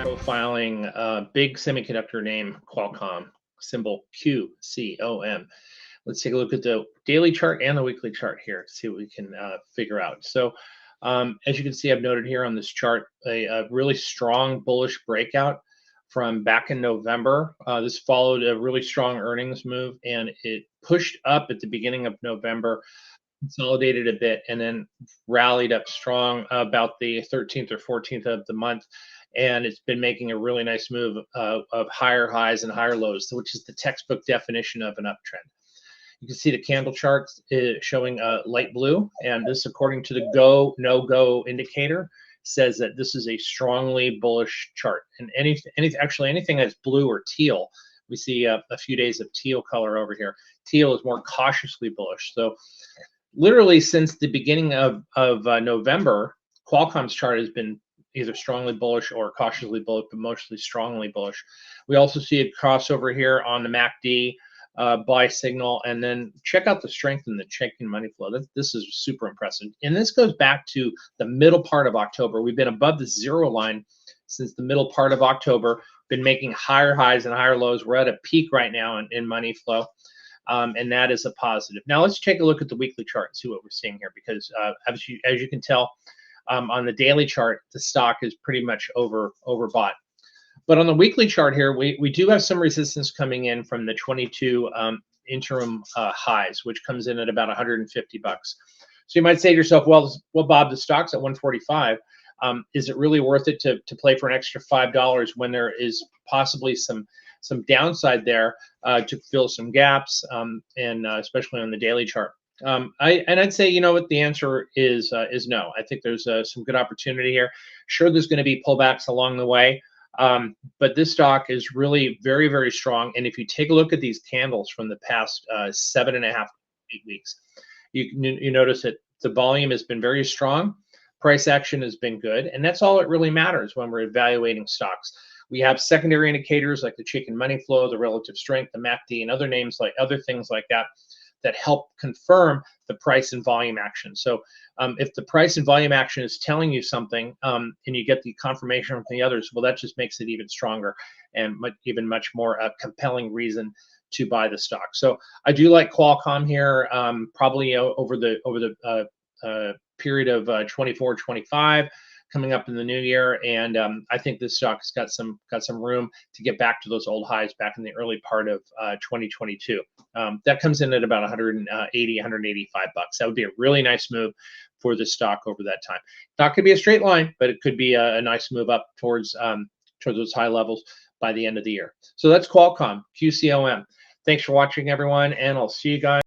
Profiling big semiconductor name Qualcomm, symbol QCOM. Let's take a look at the daily chart and the weekly chart here to see what we can figure out. So, as you can see, I've noted here on this chart a really strong bullish breakout from back in November. This followed a really strong earnings move, and it pushed up at the beginning of November, consolidated a bit, and then rallied up strong about the 13th or 14th of the month. And it's been making a really nice move of higher highs and higher lows, which is the textbook definition of an uptrend. You can see the candle chart is showing light blue, and this, according to the go, no go indicator, says that this is a strongly bullish chart. And actually anything that's blue or teal, we see a few days of teal color over here. Teal is more cautiously bullish. So literally since the beginning of November, Qualcomm's chart has been either strongly bullish or cautiously bullish, but mostly strongly bullish. We also see a crossover here on the MACD buy signal, and then check out the strength in the checking money flow. This is super impressive. And this goes back to the middle part of October. We've been above the zero line since the middle part of October, been making higher highs and higher lows. We're at a peak right now in money flow. And that is a positive. Now let's take a look at the weekly chart and see what we're seeing here, because as you can tell, on the daily chart, the stock is pretty much overbought. But on the weekly chart here, we do have some resistance coming in from the 22 interim highs, which comes in at about 150 bucks. So you might say to yourself, well, Bob, the stock's at 145. Is it really worth it to play for an extra $5 when there is possibly some downside there to fill some gaps, and especially on the daily chart? I'd say, you know what, the answer is no. I think there's some good opportunity here. Sure, there's going to be pullbacks along the way, but this stock is really very, very strong. And if you take a look at these candles from the past 7.5 to 8 weeks, you notice that the volume has been very strong. Price action has been good, and that's all that really matters when we're evaluating stocks. We have secondary indicators like the chicken money flow, the relative strength, the MACD, and other things like that help confirm the price and volume action. So if the price and volume action is telling you something, and you get the confirmation from the others, well, that just makes it even stronger and even much more compelling reason to buy the stock. So I do like Qualcomm here, probably over the period of 24, 25. Coming up in the new year, and I think this stock has got some room to get back to those old highs back in the early part of 2022. That comes in at about 180, 185 bucks. That would be a really nice move for the stock over that time. Not going to be a straight line, but it could be a nice move up towards those high levels by the end of the year. So that's Qualcomm, QCOM. Thanks for watching, everyone, and I'll see you guys.